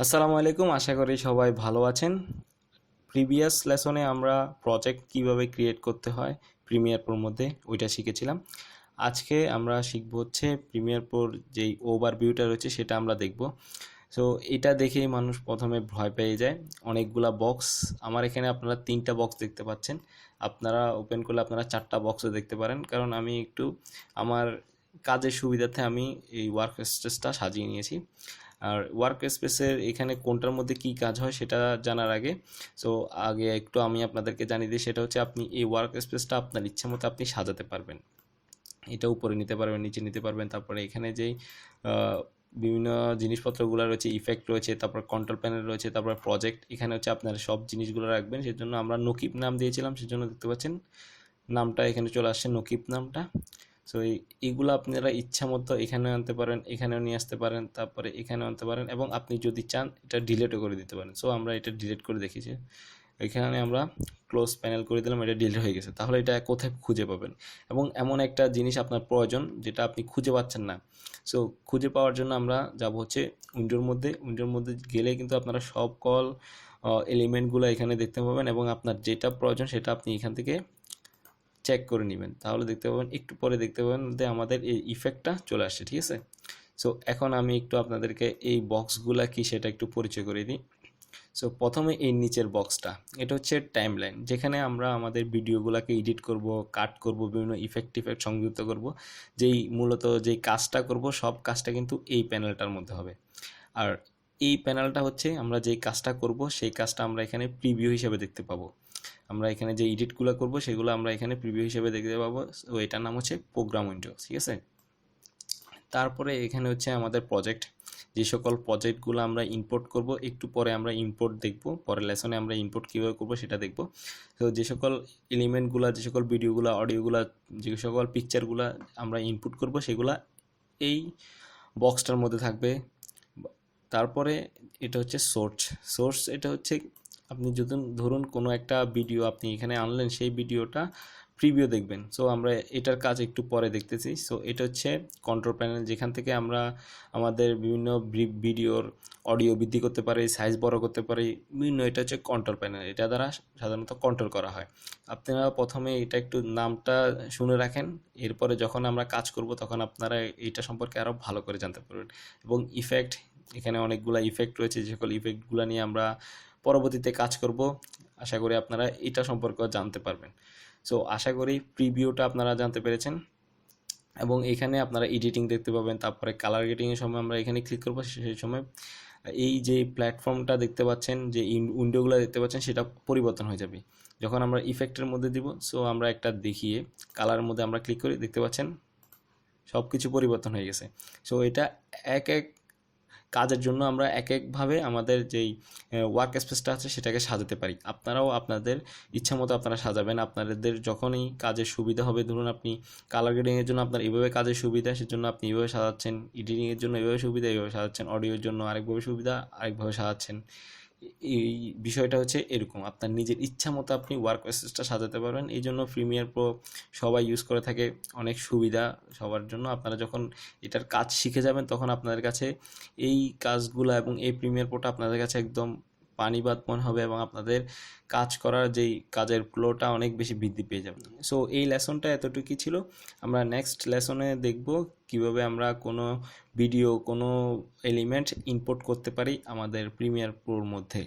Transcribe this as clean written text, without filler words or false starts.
আসসালামু আলাইকুম, আশা করি সবাই ভালো আছেন। প্রিভিয়াস লেসনে আমরা প্রজেক্ট কিভাবে ক্রিয়েট করতে হয় প্রিমিয়ার প্রোর মধ্যে ওইটা শিখেছিলাম। আজকে আমরা শিখব হচ্ছে প্রিমিয়ার প্রোর যেই ওভারভিউটা রয়েছে সেটা আমরা দেখব। সো এটা দেখেই মানুষ প্রথমে ভয় পেয়ে যায়। অনেকগুলা বক্স, আমার এখানে আপনারা 3টা বক্স দেখতে পাচ্ছেন, আপনারা ওপেন করলে আপনারা 4টা বক্সও দেখতে পারেন, কারণ আমি একটু আমার কাজের সুবিধার্থে আমি এই ওয়ার্ক স্পেসটা সাজিয়ে নিয়েছি। আর ওয়ার্ক স্পেসের এখানে কোনটার মধ্যে কি কাজ হয় সেটা জানার আগে আগে একটু আমি আপনাদেরকে জানিয়ে দিই, সেটা হচ্ছে আপনি এই ওয়ার্ক স্পেসটা আপনার ইচ্ছা মতো আপনি সাজাতে পারবেন। এটা উপরে নিতে পারবেন, নিচে নিতে পারবেন। তারপরে এখানে যেই বিভিন্ন জিনিসপত্রগুলো রয়েছে, ইফেক্ট রয়েছে, তারপর কন্ট্রোল প্যানেল রয়েছে, তারপর প্রজেক্ট, এখানে হচ্ছে আপনার সব জিনিসগুলো রাখবেন। সেজন্য আমরা নকিব নাম দিয়েছিলাম, সেজন্য দেখতে পাচ্ছেন নামটা এখানে চলে আসছে, নকিব নামটা। সো এইগুলো আপনারা ইচ্ছা মতো এখানে আনতে পারেন, এখানেও নিয়ে আসতে পারেন, তারপরে এখানেও আনতে পারেন, এবং আপনি যদি চান এটা ডিলিটও করে দিতে পারেন। সো আমরা এটা ডিলিট করে দেখেছি, এখানে আমরা ক্লোজ প্যানেল করে দিলাম, এটা ডিলিট হয়ে গেছে। তাহলে এটা কোথায় খুঁজে পাবেন? এবং এমন একটা জিনিস আপনার প্রয়োজন যেটা আপনি খুঁজে পাচ্ছেন না, সো খুঁজে পাওয়ার জন্য আমরা যাব হচ্ছে উইন্ডোর মধ্যে গেলে কিন্তু আপনারা সকল এলিমেন্টগুলো এখানে দেখতে পাবেন, এবং আপনার যেটা প্রয়োজন সেটা আপনি এখান থেকে চেক করে নেবেন। তাহলে দেখতে পাবেন, একটু পরে দেখতে পাবেন যে আমাদের এই ইফেক্টটা চলে আসছে, ঠিক আছে। সো এখন আমি একটু আপনাদেরকে এই বক্সগুলা কি সেটা একটু পরিচয় করে দিই। সো প্রথমে এই নিচের বক্সটা, এটা হচ্ছে টাইমলাইন, যেখানে আমরা আমাদের ভিডিওগুলোকে এডিট করব, কাট করব, বিভিন্ন ইফেক্ট সংযুক্ত করব। মূলত যেই কাজটা করব সব কাজটা কিন্তু এই প্যানেলটার মধ্যে হবে। আর এই প্যানেলটা হচ্ছে আমরা যেই কাজটা করব সেই কাজটা আমরা এখানে প্রিভিউ হিসেবে দেখতে পাবো। আমরা এখানে যে এডিটগুলো করব সেগুলো আমরা এখানে প্রিভিউ হিসেবে দেখতে পাবো। তো এটার নাম হচ্ছে প্রোগ্রাম উইন্ডো, ঠিক আছে। তারপরে এখানে হচ্ছে আমাদের প্রজেক্ট, যে সকল প্রজেক্টগুলো আমরা ইম্পোর্ট করব, একটু পরে আমরা ইম্পোর্ট দেখব, পরের লেসনে আমরা ইম্পোর্ট কীভাবে করব সেটা দেখব। তো যে সকল এলিমেন্টগুলো, যে সকল ভিডিওগুলো, অডিওগুলো, যে সকল পিকচারগুলো আমরা ইনপুট করব সেগুলা এই বক্সটার মধ্যে থাকবে। তারপরে এটা হচ্ছে সোর্স, এটা হচ্ছে আপনি যদি ধরুন কোনো একটা ভিডিও আপনি এখানে আনলেন, সেই ভিডিওটা প্রিভিউ দেখবেন। সো আমরা এটার কাজ একটু পরে দেখতেছি। সো এটা হচ্ছে কন্ট্রোল প্যানেল, যেখান থেকে আমরা আমাদের বিভিন্ন ভিডিওর অডিও বৃদ্ধি করতে পারি, সাইজ বড় করতে পারি, বিভিন্ন। এটা হচ্ছে কন্ট্রোল প্যানেল, এটা দ্বারা সাধারণত কন্ট্রোল করা হয়। আপনারা প্রথমে এটা একটু নামটা শুনে রাখেন, এরপরে যখন আমরা কাজ করব তখন আপনারা এটা সম্পর্কে আরও ভালো করে জানতে পারবেন। এবং ইফেক্ট, এখানে অনেকগুলো ইফেক্ট রয়েছে, যে সকল ইফেক্টগুলো নিয়ে আমরা পরবর্তীতে কাজ করব। আশা করি আপনারা এটা সম্পর্কেও জানতে পারবেন। সো আশা করি প্রিভিউটা আপনারা জানতে পেরেছেন, এবং এখানে আপনারা এডিটিং দেখতে পাবেন। তারপরে কালার গ্রেডিংয়ের সময় আমরা এখানে ক্লিক করব, সেই সময় এই যে প্ল্যাটফর্মটা দেখতে পাচ্ছেন, যে উইন্ডোগুলো দেখতে পাচ্ছেন, সেটা পরিবর্তন হয়ে যাবে যখন আমরা ইফেক্টের মধ্যে দিব। সো আমরা একটা দেখিয়ে কালারের মধ্যে আমরা ক্লিক করি, দেখতে পাচ্ছেন সব কিছু পরিবর্তন হয়ে গেছে। সো এটা এক এক কাজের জন্য আমরা এক একভাবে আমাদের যেই ওয়ার্ক স্পেসটা আছে সেটাকে সাজাতে পারি। আপনারাও আপনাদের ইচ্ছা মতো আপনারা সাজাবেন, আপনাদের যখনই কাজের সুবিধা হবে। ধরুন আপনি কালার গ্রেডিংয়ের জন্য আপনার এইভাবে কাজের সুবিধা, সেজন্য আপনি এইভাবে সাজাচ্ছেন, এডিটিংয়ের জন্য এইভাবে সুবিধা এইভাবে সাজাচ্ছেন, অডিওর জন্য আরেকভাবে সুবিধা আরেকভাবে সাজাচ্ছেন। এই বিষয়টা হচ্ছে এরকম, আপনার নিজের ইচ্ছা মতো আপনি ওয়ার্ক স্পেসটা সাজাতে পারবেন। এই জন্য প্রিমিয়ার প্রো সবাই ইউজ করে থাকে, অনেক সুবিধা সবার জন্য। আপনারা যখন এটার কাজ শিখে যাবেন তখন আপনাদের কাছে এই কাজগুলো এবং এই প্রিমিয়ার প্রোটা আপনাদের কাছে একদম পানিবাদ মনে হবে, এবং আপনাদের কাজ করার যেই কাজের ফ্লোটা অনেক বেশি বৃদ্ধি পেয়ে যাবে। সো এই লেসনটা এতটুকুই ছিল। আমরা নেক্সট লেসনে দেখব কিভাবে আমরা কোনো ভিডিও, কোনো এলিমেন্ট ইম্পোর্ট করতে পারি আমাদের প্রিমিয়ার প্রোর মধ্যে।